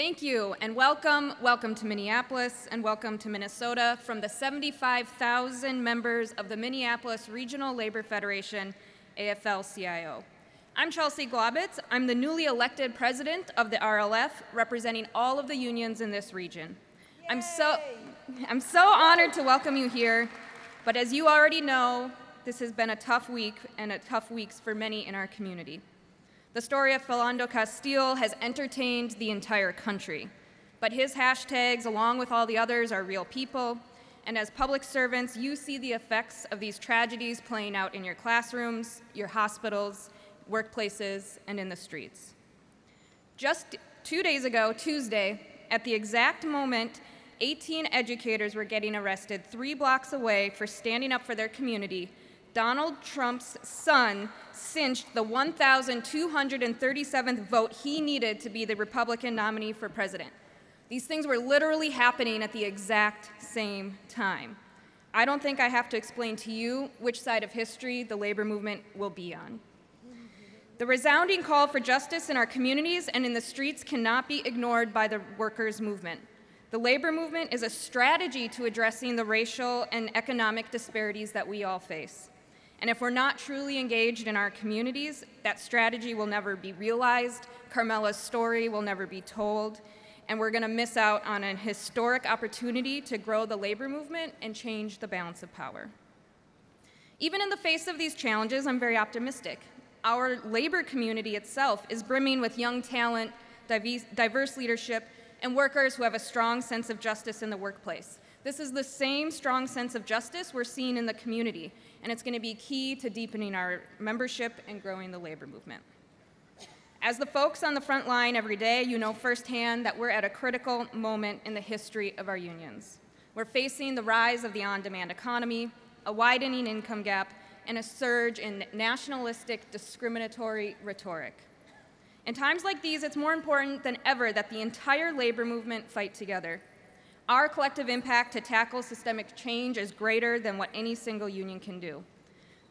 Thank you, and welcome to Minneapolis, and welcome to Minnesota from the 75,000 members of the Minneapolis Regional Labor Federation, AFL-CIO. I'm Chelsie Glaubitz. I'm the newly elected president of the RLF, representing all of the unions in this region. I'm so honored to welcome you here, but as you already know, this has been a tough week and tough weeks for many in our community. The story of Philando Castile has entertained the entire country, but his hashtags, along with all the others, are real people, and as public servants, you see the effects of these tragedies playing out in your classrooms, your hospitals, workplaces, and in the streets. Just 2 days ago, Tuesday, at the exact moment 18 educators were getting arrested 3 blocks away for standing up for their community, Donald Trump's son cinched the 1,237th vote he needed to be the Republican nominee for president. These things were literally happening at the exact same time. I don't think I have to explain to you which side of history the labor movement will be on. The resounding call for justice in our communities and in the streets cannot be ignored by the workers' movement. The labor movement is a strategy to addressing the racial and economic disparities that we all face. And if we're not truly engaged in our communities, that strategy will never be realized, Carmela's story will never be told, and we're going to miss out on an historic opportunity to grow the labor movement and change the balance of power. Even in the face of these challenges, I'm very optimistic. Our labor community itself is brimming with young talent, diverse leadership, and workers who have a strong sense of justice in the workplace. This is the same strong sense of justice we're seeing in the community, and it's going to be key to deepening our membership and growing the labor movement. As the folks on the front line every day, you know firsthand that we're at a critical moment in the history of our unions. We're facing the rise of the on-demand economy, a widening income gap, and a surge in nationalistic, discriminatory rhetoric. In times like these, it's more important than ever that the entire labor movement fight together. Our collective impact to tackle systemic change is greater than what any single union can do.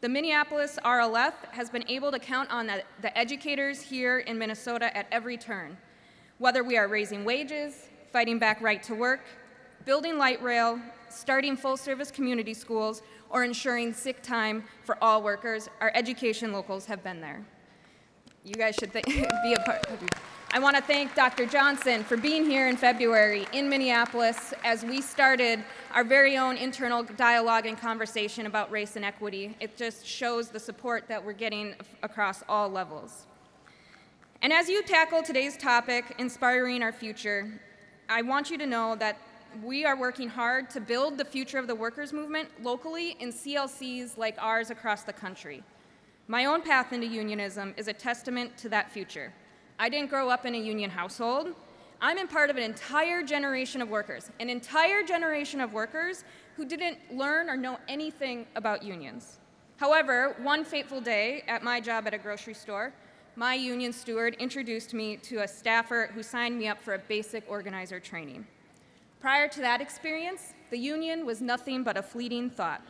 The Minneapolis RLF has been able to count on the educators here in Minnesota at every turn, whether we are raising wages, fighting back right to work, building light rail, starting full-service community schools, or ensuring sick time for all workers. Our education locals have been there. You guys should be a part of it. I want to thank Dr. Johnson for being here in February in Minneapolis as we started our very own internal dialogue and conversation about race and equity. It just shows the support that we're getting across all levels. And as you tackle today's topic, inspiring our future, I want you to know that we are working hard to build the future of the workers' movement locally in CLCs like ours across the country. My own path into unionism is a testament to that future. I didn't grow up in a union household. I'm in part of an entire generation of workers who didn't learn or know anything about unions. However, one fateful day at my job at a grocery store, my union steward introduced me to a staffer who signed me up for a basic organizer training. Prior to that experience, the union was nothing but a fleeting thought.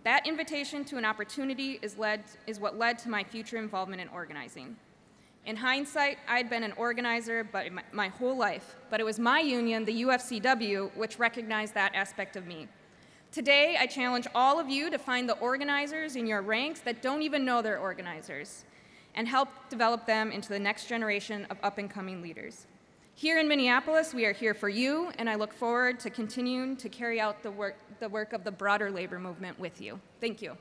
That invitation to an opportunity is what led to my future involvement in organizing. In hindsight, I'd been an organizer my whole life, but it was my union, the UFCW, which recognized that aspect of me. Today, I challenge all of you to find the organizers in your ranks that don't even know they're organizers and help develop them into the next generation of up-and-coming leaders. Here in Minneapolis, we are here for you, and I look forward to continuing to carry out the work of the broader labor movement with you. Thank you.